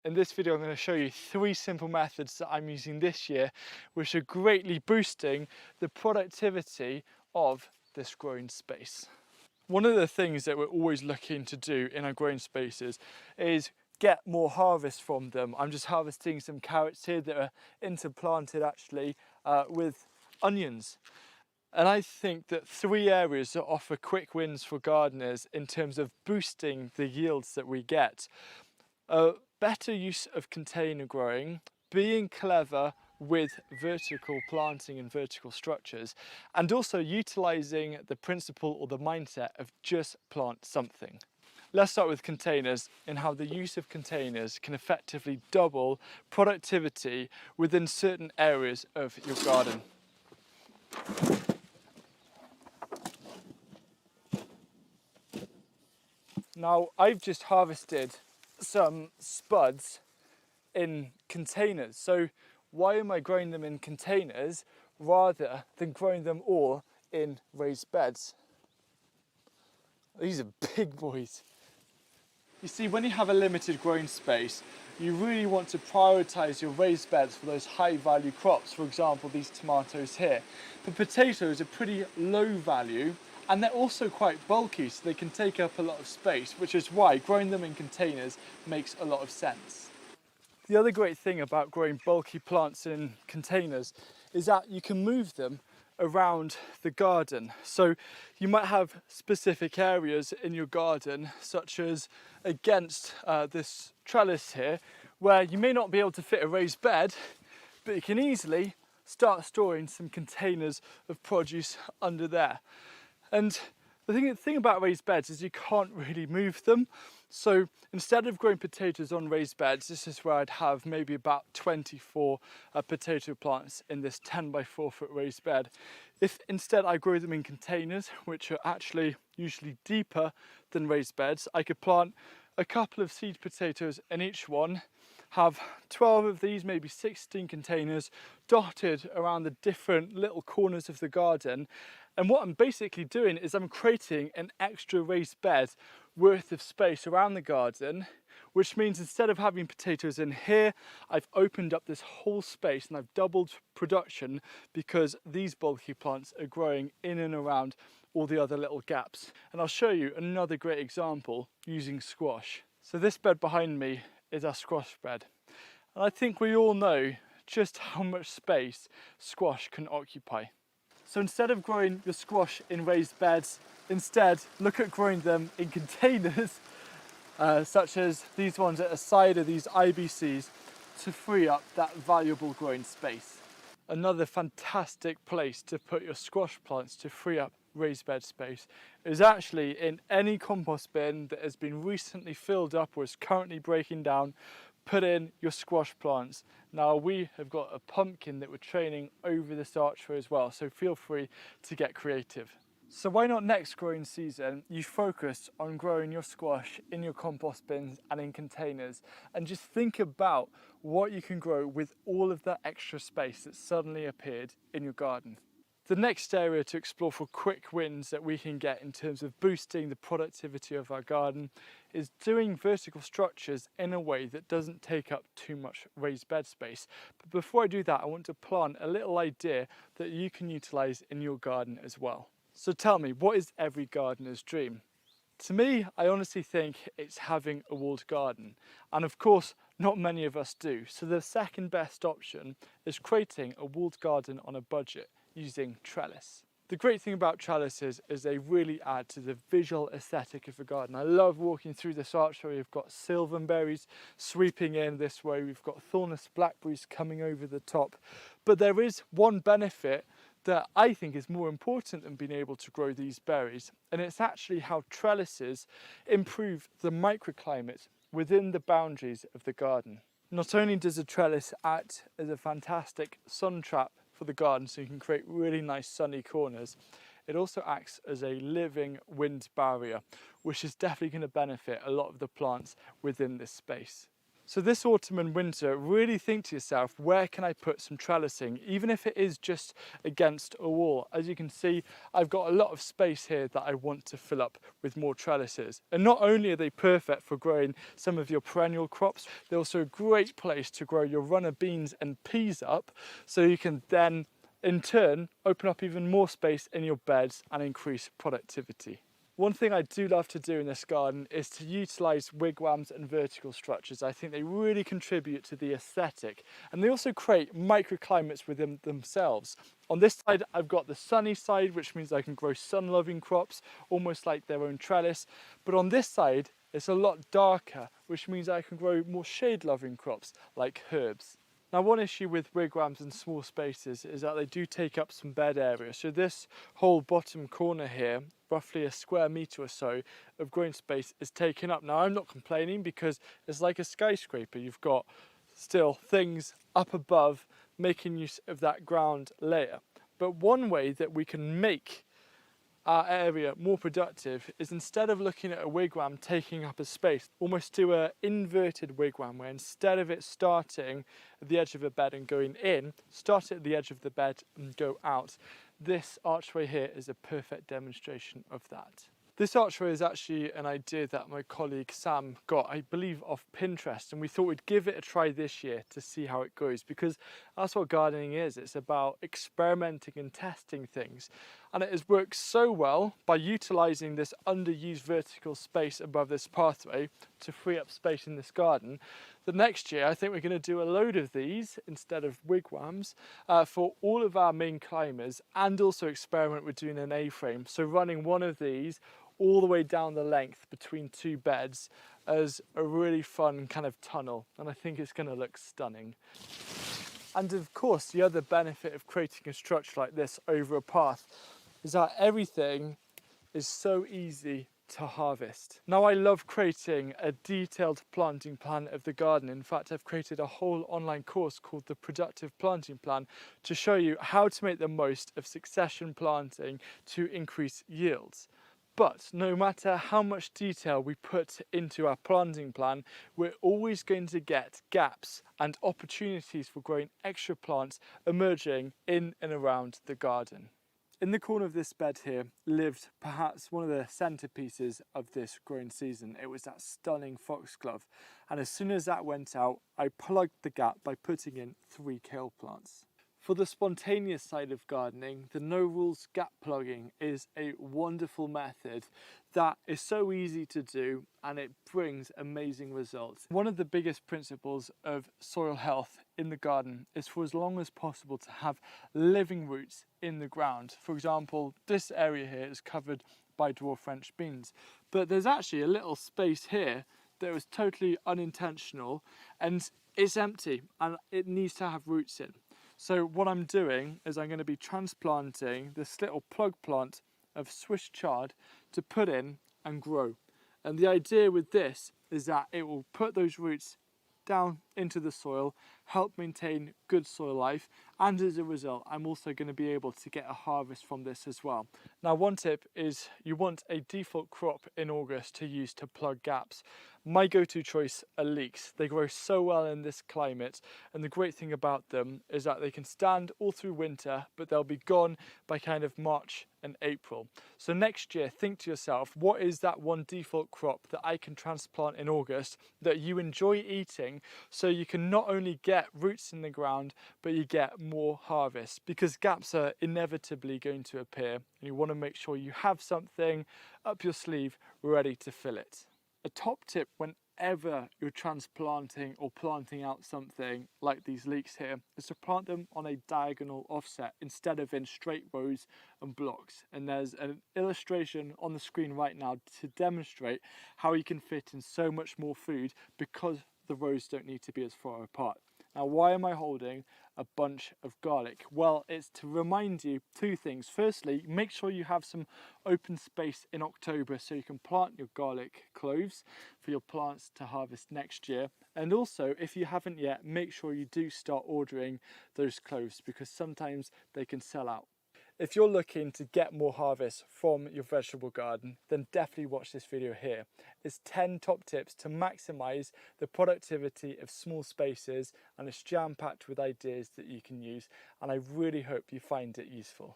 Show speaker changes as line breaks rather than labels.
In this video, I'm going to show you 3 simple methods that I'm using this year, which are greatly boosting the productivity of this growing space. One of the things that we're always looking to do in our growing spaces is get more harvest from them. I'm just harvesting some carrots here that are interplanted actually with onions. And I think that 3 areas that offer quick wins for gardeners in terms of boosting the yields that we get. Better use of container growing, being clever with vertical planting and vertical structures, and also utilising the principle or the mindset of just plant something. Let's start with containers and how the use of containers can effectively double productivity within certain areas of your garden. Now, I've just harvested some spuds in containers. So why am I growing them in containers rather than growing them all in raised beds? These are big boys. You see, when you have a limited growing space, you really want to prioritize your raised beds for those high value crops. For example, these tomatoes here. But potatoes are pretty low value, and they're also quite bulky, so they can take up a lot of space, which is why growing them in containers makes a lot of sense. The other great thing about growing bulky plants in containers is that you can move them around the garden. So you might have specific areas in your garden, such as against this trellis here, where you may not be able to fit a raised bed, but you can easily start storing some containers of produce under there. And the thing about raised beds is you can't really move them. So instead of growing potatoes on raised beds, this is where I'd have maybe about 24 potato plants in this 10 by 4 foot raised bed. If instead I grow them in containers, which are actually usually deeper than raised beds, I could plant a couple of seed potatoes in each one, have 12 of these, maybe 16 containers dotted around the different little corners of the garden. And what I'm basically doing is I'm creating an extra raised bed worth of space around the garden, which means instead of having potatoes in here, I've opened up this whole space and I've doubled production because these bulky plants are growing in and around all the other little gaps. And I'll show you another great example using squash. So this bed behind me is our squash bed. And I think we all know just how much space squash can occupy. So instead of growing your squash in raised beds, instead look at growing them in containers, such as these ones at the side of these IBCs, to free up that valuable growing space. Another fantastic place to put your squash plants to free up raised bed space is actually in any compost bin that has been recently filled up or is currently breaking down. Put in your squash plants. Now we have got a pumpkin that we're training over this archway as well, so feel free to get creative. So why not next growing season you focus on growing your squash in your compost bins and in containers, and just think about what you can grow with all of that extra space that suddenly appeared in your garden. The next area to explore for quick wins that we can get in terms of boosting the productivity of our garden is doing vertical structures in a way that doesn't take up too much raised bed space. But before I do that, I want to plant a little idea that you can utilize in your garden as well. So tell me, what is every gardener's dream? To me, I honestly think it's having a walled garden. And of course, not many of us do. So the second best option is creating a walled garden on a budget using trellis. The great thing about trellises is they really add to the visual aesthetic of a garden. I love walking through this archway. We've got silverberries sweeping in this way. We've got thornless blackberries coming over the top. But there is one benefit that I think is more important than being able to grow these berries, and it's actually how trellises improve the microclimate within the boundaries of the garden. Not only does a trellis act as a fantastic sun trap for the garden, so you can create really nice sunny corners, it also acts as a living wind barrier, which is definitely going to benefit a lot of the plants within this space. So this autumn and winter, really think to yourself, where can I put some trellising, even if it is just against a wall? As you can see, I've got a lot of space here that I want to fill up with more trellises. And not only are they perfect for growing some of your perennial crops, they're also a great place to grow your runner beans and peas up, so you can then in turn open up even more space in your beds and increase productivity. One thing I do love to do in this garden is to utilise wigwams and vertical structures. I think they really contribute to the aesthetic, and they also create microclimates within themselves. On this side, I've got the sunny side, which means I can grow sun-loving crops, almost like their own trellis. But on this side, it's a lot darker, which means I can grow more shade-loving crops, like herbs. Now, one issue with wigwams and small spaces is that they do take up some bed area. So this whole bottom corner here, roughly a square metre or so of growing space, is taken up. Now, I'm not complaining because it's like a skyscraper. You've got still things up above making use of that ground layer. But one way that we can make our area more productive is, instead of looking at a wigwam taking up a space, almost do an inverted wigwam, where instead of it starting at the edge of a bed and going in, start at the edge of the bed and go out. This archway here is a perfect demonstration of that. This archway is actually an idea that my colleague Sam got, I believe, off Pinterest, and we thought we'd give it a try this year to see how it goes, because that's what gardening is. It's about experimenting and testing things, and it has worked so well by utilising this underused vertical space above this pathway to free up space in this garden. The next year I think we're going to do a load of these instead of wigwams for all of our main climbers, and also experiment with doing an A-frame, so running one of these all the way down the length between two beds as a really fun kind of tunnel, and I think it's going to look stunning. And of course, the other benefit of creating a structure like this over a path is that everything is so easy to harvest. Now, I love creating a detailed planting plan of the garden. In fact, I've created a whole online course called the Productive Planting Plan to show you how to make the most of succession planting to increase yields. But no matter how much detail we put into our planting plan, we're always going to get gaps and opportunities for growing extra plants emerging in and around the garden. In the corner of this bed here lived perhaps one of the centerpieces of this growing season. It was that stunning foxglove. And as soon as that went out, I plugged the gap by putting in 3 kale plants. For the spontaneous side of gardening, the no rules gap plugging is a wonderful method that is so easy to do, and it brings amazing results. One of the biggest principles of soil health in the garden is for as long as possible to have living roots in the ground. For example, this area here is covered by dwarf French beans, but there's actually a little space here that was totally unintentional, and it's empty and it needs to have roots in. So what I'm doing is I'm going to be transplanting this little plug plant of Swiss chard to put in and grow. And the idea with this is that it will put those roots down into the soil, help maintain good soil life, and as a result I'm also going to be able to get a harvest from this as well. Now, one tip is you want a default crop in August to use to plug gaps. My go-to choice are leeks. They grow so well in this climate, and the great thing about them is that they can stand all through winter, but they'll be gone by kind of March and April. So next year, think to yourself, what is that one default crop that I can transplant in August that you enjoy eating, so you can not only get roots in the ground, but you get more harvest, because gaps are inevitably going to appear, and you want to make sure you have something up your sleeve ready to fill it. A top tip whenever you're transplanting or planting out something like these leeks here is to plant them on a diagonal offset instead of in straight rows and blocks. And there's an illustration on the screen right now to demonstrate how you can fit in so much more food because the rows don't need to be as far apart. Now, why am I holding a bunch of garlic? Well, it's to remind you 2 things. Firstly, make sure you have some open space in October so you can plant your garlic cloves for your plants to harvest next year. And also, if you haven't yet, make sure you do start ordering those cloves, because sometimes they can sell out. If you're looking to get more harvest from your vegetable garden, then definitely watch this video here. It's 10 top tips to maximize the productivity of small spaces, and it's jam-packed with ideas that you can use, and I really hope you find it useful.